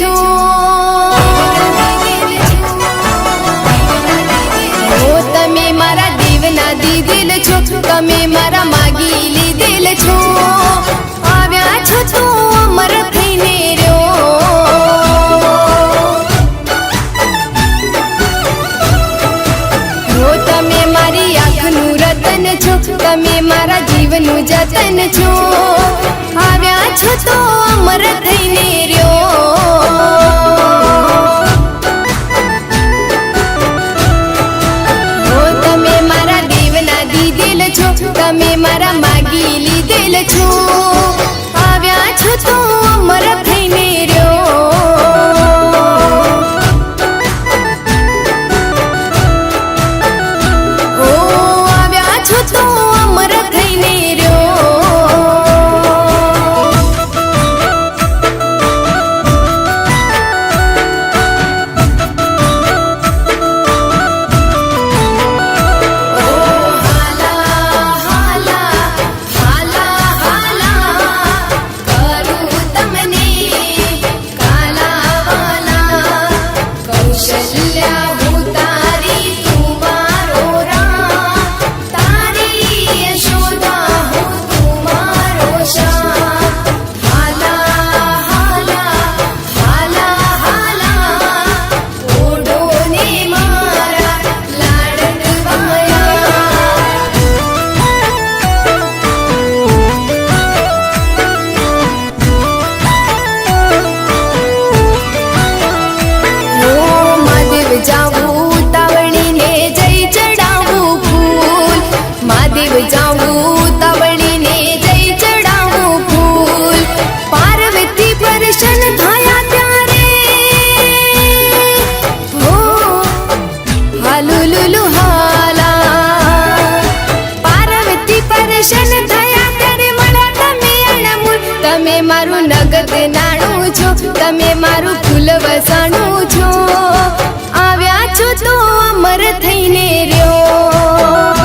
છો તમે મારા દેવના દીધેલ છો તમે મારા માગી લીધેલ છો આવ્યા છો તો અમર થઈને રહ્યો તમે મારી આંખનું રતન છો તમે મારા જીવનનું જતન છો આવ્યા છો તો અમર થઈને રહ્યો તમે મારા દેવના દીધેલ છો તમે મારા માગી લીધેલ છો આવ્યા છો તો અમર થઈને રહ્યો તમે મારું નગદ નાણું છો તમે મારું ફૂલ વસાણું છો આવ્યા છો તો અમર થઈને રહ્યો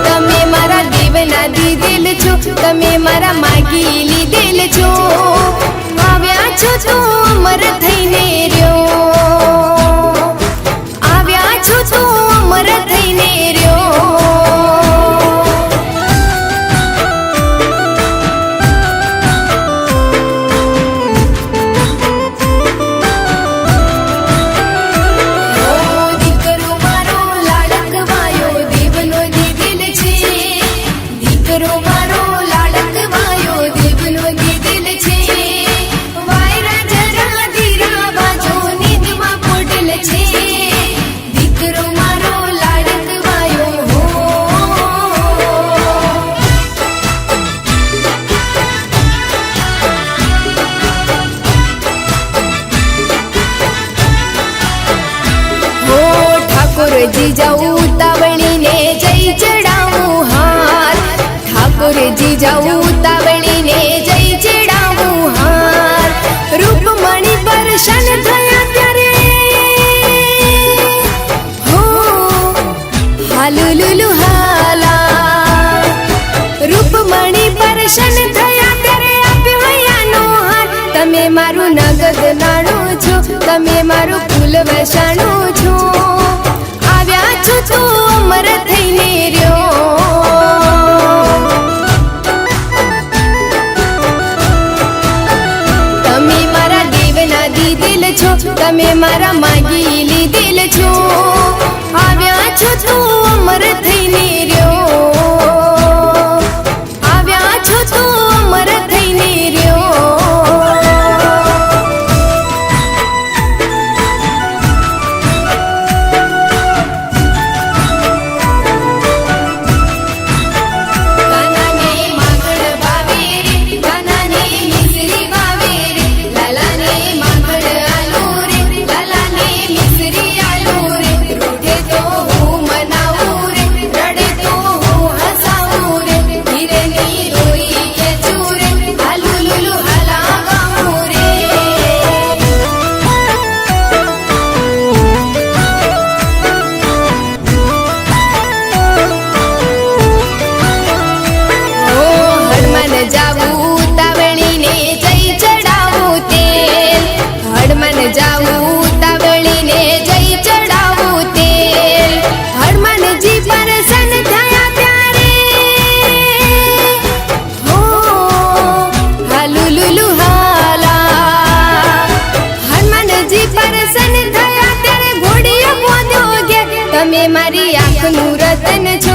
તમે મારા દેવના દીધેલ છો તમે મારા માગી લીધેલ છો આવ્યા છો તો અમર થઈને રહ્યો આવ્યા છો તો અમર થઈને રહ્યો ઠાકોરજી જાઉં ઉતાવળીને જય ચડાવું હાર ઠાકોરજી જાઉં ઉતાવળીને જય ચડાવું હાર રૂપમણી પરેશાન થયા ત્યારે હો હાલુલુલુ હાલા રૂપમણી પરેશાન થયા ત્યારે આપ્યો હૈયાનો હાર તમે મારું નગદ નાણું છો તમે મારું ફૂલ વસાણું છો આવ્યા છો તો અમર થઈને રહ્યો તમે મારા દેવના દીધેલ છો તમે મારા માગી લીધેલ છો આવ્યા છો તો અમર થઈને રહ્યો આવ્યા છો તો અમર થઈને રહ્યો આલુ રે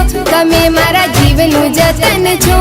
છો તમે મારા જીવનનું જતન છો